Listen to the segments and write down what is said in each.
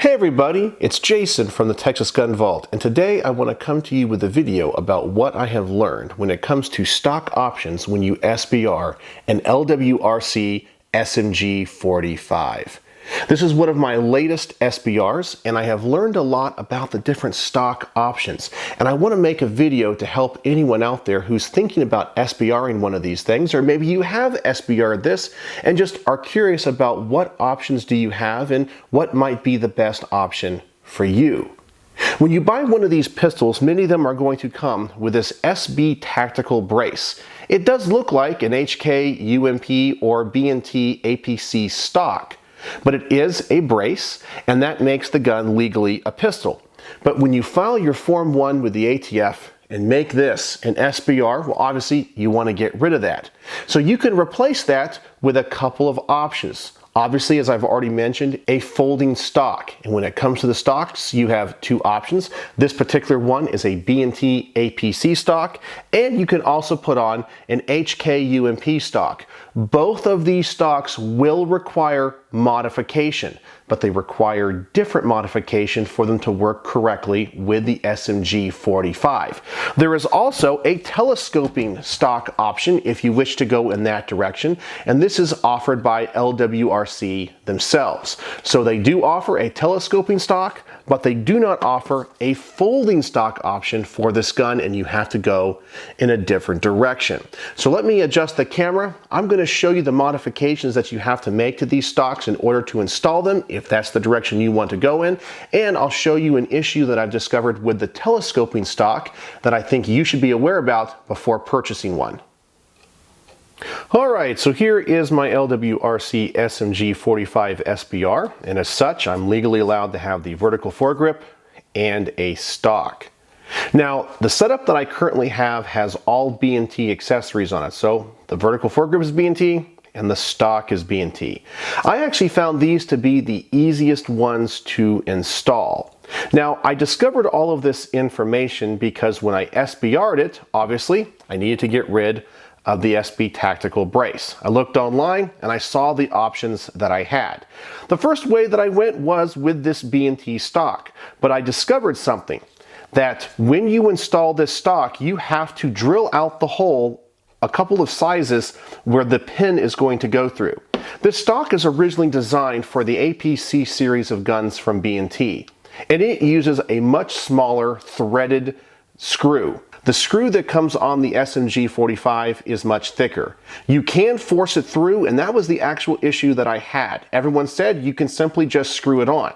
Hey everybody, it's Jason from the Texas Gun Vault, and today I want to come to you with a video about what I have learned when it comes to stock options when you SBR an LWRC SMG 45. This is one of my latest SBRs, and I have learned a lot about the different stock options. And I want to make a video to help anyone out there who's thinking about SBRing one of these things, or maybe you have SBR'd this and just are curious about what options do you have and what might be the best option for you. When you buy one of these pistols, many of them are going to come with this SB tactical brace. It does look like an HK, UMP, or B&T APC stock, but it is a brace, and that makes the gun legally a pistol. But when you file your Form 1 with the ATF and make this an SBR, well, obviously you want to get rid of that. So you can replace that with a couple of options. Obviously, as I've already mentioned, a folding stock. And when it comes to the stocks, you have two options. This particular one is a B&T APC stock, and you can also put on an HK UMP stock. Both of these stocks will require modification, but they require different modification for them to work correctly with the SMG 45. There is also a telescoping stock option if you wish to go in that direction, and this is offered by LWRC themselves. So they do offer a telescoping stock, but they do not offer a folding stock option for this gun, and you have to go in a different direction. So let me adjust the camera. I'm going to show you the modifications that you have to make to these stocks in order to install them, if that's the direction you want to go in, and I'll show you an issue that I've discovered with the telescoping stock that I think you should be aware about before purchasing one. Alright, so here is my LWRC SMG 45 SBR, and as such I'm legally allowed to have the vertical foregrip and a stock. Now, the setup that I currently have has all B&T accessories on it, so the vertical foregrip is B&T and the stock is B&T. I actually found these to be the easiest ones to install. Now, I discovered all of this information because when I SBR'd it, obviously, I needed to get rid of the SB tactical brace. I looked online and I saw the options that I had. The first way that I went was with this B&T stock, but I discovered something, that when you install this stock, you have to drill out the hole a couple of sizes where the pin is going to go through. This stock is originally designed for the APC series of guns from B&T, and it uses a much smaller threaded screw. The screw that comes on the SMG 45 is much thicker. You can force it through, and that was the actual issue that I had. Everyone said you can simply just screw it on.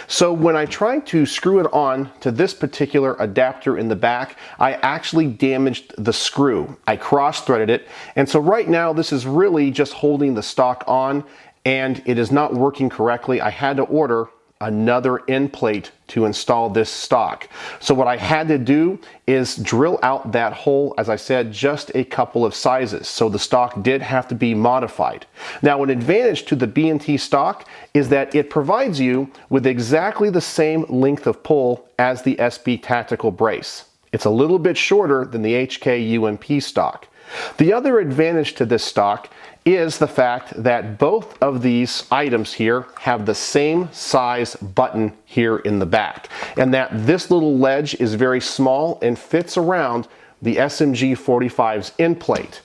So when I tried to screw it on to this particular adapter in the back, I actually damaged the screw. I cross-threaded it, and so right now this is really just holding the stock on, and it is not working correctly. I had to order another end plate to install this stock. So what I had to do is drill out that hole, as I said, just a couple of sizes. So the stock did have to be modified. Now, an advantage to the B&T stock is that it provides you with exactly the same length of pull as the SB tactical brace. It's a little bit shorter than the HK UMP stock. The other advantage to this stock is the fact that both of these items here have the same size button here in the back, and that this little ledge is very small and fits around the SMG 45's end plate.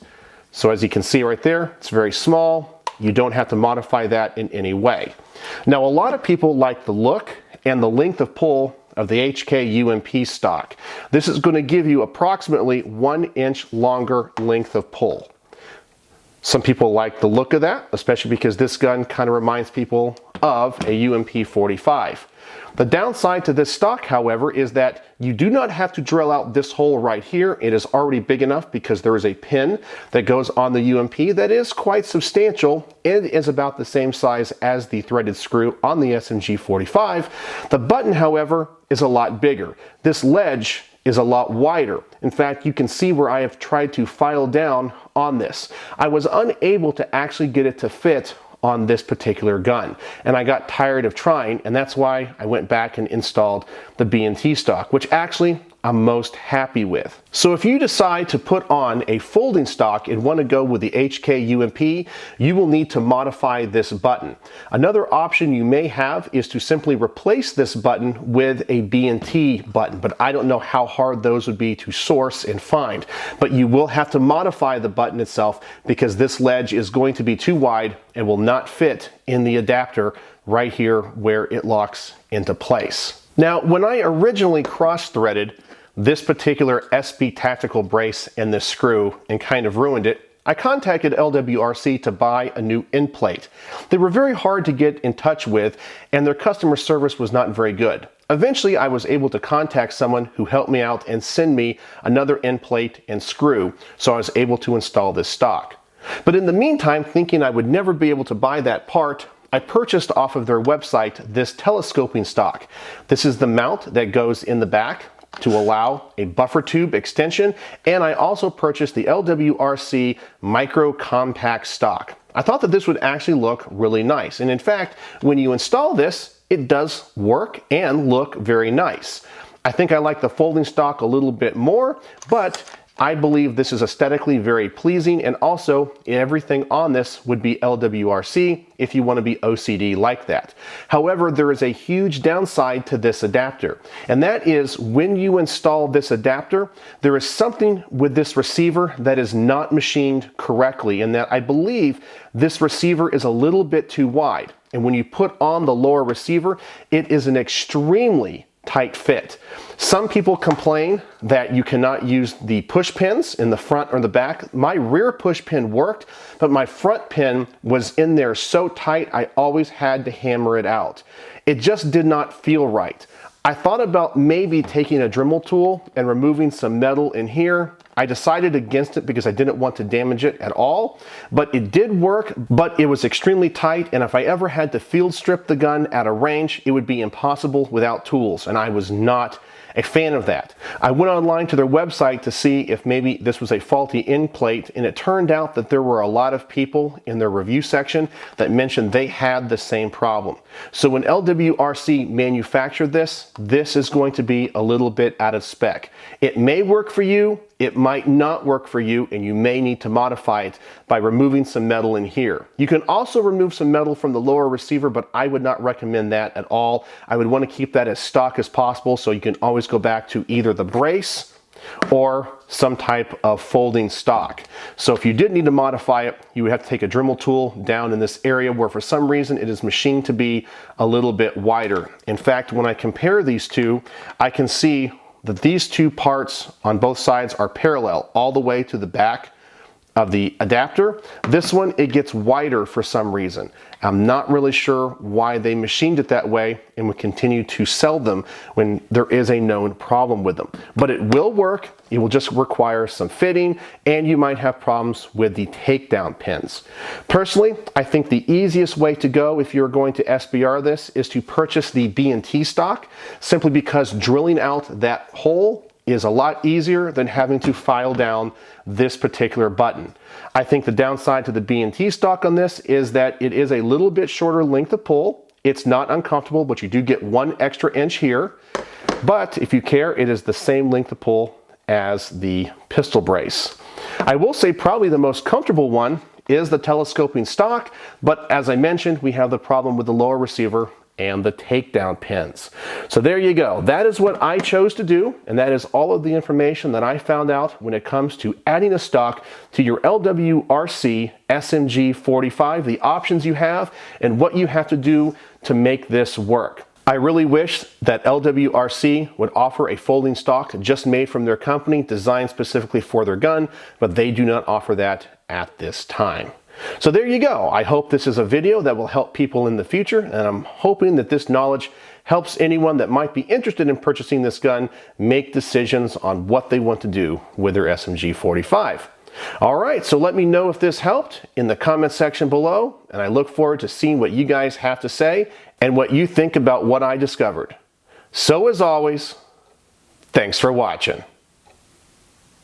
So as you can see right there, it's very small. You don't have to modify that in any way. Now, a lot of people like the look and the length of pull of the HK UMP stock. This is going to give you approximately 1 inch longer length of pull. Some people like the look of that, especially because this gun kind of reminds people of a UMP 45. The downside to this stock, however, is that you do not have to drill out this hole right here. It is already big enough because there is a pin that goes on the UMP that is quite substantial and is about the same size as the threaded screw on the SMG 45. The button, however, is a lot bigger. This ledge is a lot wider. In fact, you can see where I have tried to file down on this. I was unable to actually get it to fit on this particular gun, and I got tired of trying, and that's why I went back and installed the B&T stock, which actually I'm most happy with. So if you decide to put on a folding stock and want to go with the HK UMP, you will need to modify this button. Another option you may have is to simply replace this button with a B&T button, but I don't know how hard those would be to source and find. But you will have to modify the button itself because this ledge is going to be too wide and will not fit in the adapter right here where it locks into place. Now, when I originally cross-threaded this particular SB tactical brace and this screw and kind of ruined it, I contacted LWRC to buy a new end plate. They were very hard to get in touch with and their customer service was not very good. Eventually, I was able to contact someone who helped me out and send me another end plate and screw, so I was able to install this stock. But in the meantime, thinking I would never be able to buy that part, I purchased off of their website this telescoping stock. This is the mount that goes in the back to allow a buffer tube extension, and I also purchased the LWRC micro compact stock. I thought that this would actually look really nice, and in fact, when you install this, it does work and look very nice. I think I like the folding stock a little bit more, but I believe this is aesthetically very pleasing, and also everything on this would be LWRC if you want to be OCD like that. However, there is a huge downside to this adapter, and that is when you install this adapter, there is something with this receiver that is not machined correctly, and that I believe this receiver is a little bit too wide. And when you put on the lower receiver, it is an extremely tight fit. Some people complain that you cannot use the push pins in the front or the back. My rear push pin worked, but my front pin was in there so tight I always had to hammer it out. It just did not feel right. I thought about maybe taking a Dremel tool and removing some metal in here. I decided against it because I didn't want to damage it at all, but it did work, but it was extremely tight, and if I ever had to field strip the gun at a range, it would be impossible without tools, and I was not a fan of that. I went online to their website to see if maybe this was a faulty end plate, and it turned out that there were a lot of people in their review section that mentioned they had the same problem. So when LWRC manufactured this, this is going to be a little bit out of spec. It may work for you, it might not work for you, and you may need to modify it by removing some metal in here. You can also remove some metal from the lower receiver, but I would not recommend that at all. I would want to keep that as stock as possible so you can always go back to either the brace or some type of folding stock. So if you did need to modify it, you would have to take a Dremel tool down in this area where for some reason it is machined to be a little bit wider. In fact, when I compare these two, I can see that these two parts on both sides are parallel all the way to the back of the adapter. This one, it gets wider for some reason. I'm not really sure why they machined it that way and would continue to sell them when there is a known problem with them. But it will work. It will just require some fitting, and you might have problems with the takedown pins. Personally, I think the easiest way to go if you're going to SBR this is to purchase the B&T stock, simply because drilling out that hole is a lot easier than having to file down this particular button. I think the downside to the B&T stock on this is that it is a little bit shorter length of pull. It's not uncomfortable, but you do get 1 extra inch here. But if you care, it is the same length of pull as the pistol brace. I will say probably the most comfortable one is the telescoping stock, but as I mentioned, we have the problem with the lower receiver and the takedown pins. So there you go. That is what I chose to do, and that is all of the information that I found out when it comes to adding a stock to your LWRC SMG 45, the options you have, and what you have to do to make this work. I really wish that LWRC would offer a folding stock just made from their company, designed specifically for their gun, but they do not offer that at this time. So there you go. I hope this is a video that will help people in the future, and I'm hoping that this knowledge helps anyone that might be interested in purchasing this gun make decisions on what they want to do with their SMG 45. All right, so let me know if this helped in the comment section below, and I look forward to seeing what you guys have to say and what you think about what I discovered. So as always, thanks for watching.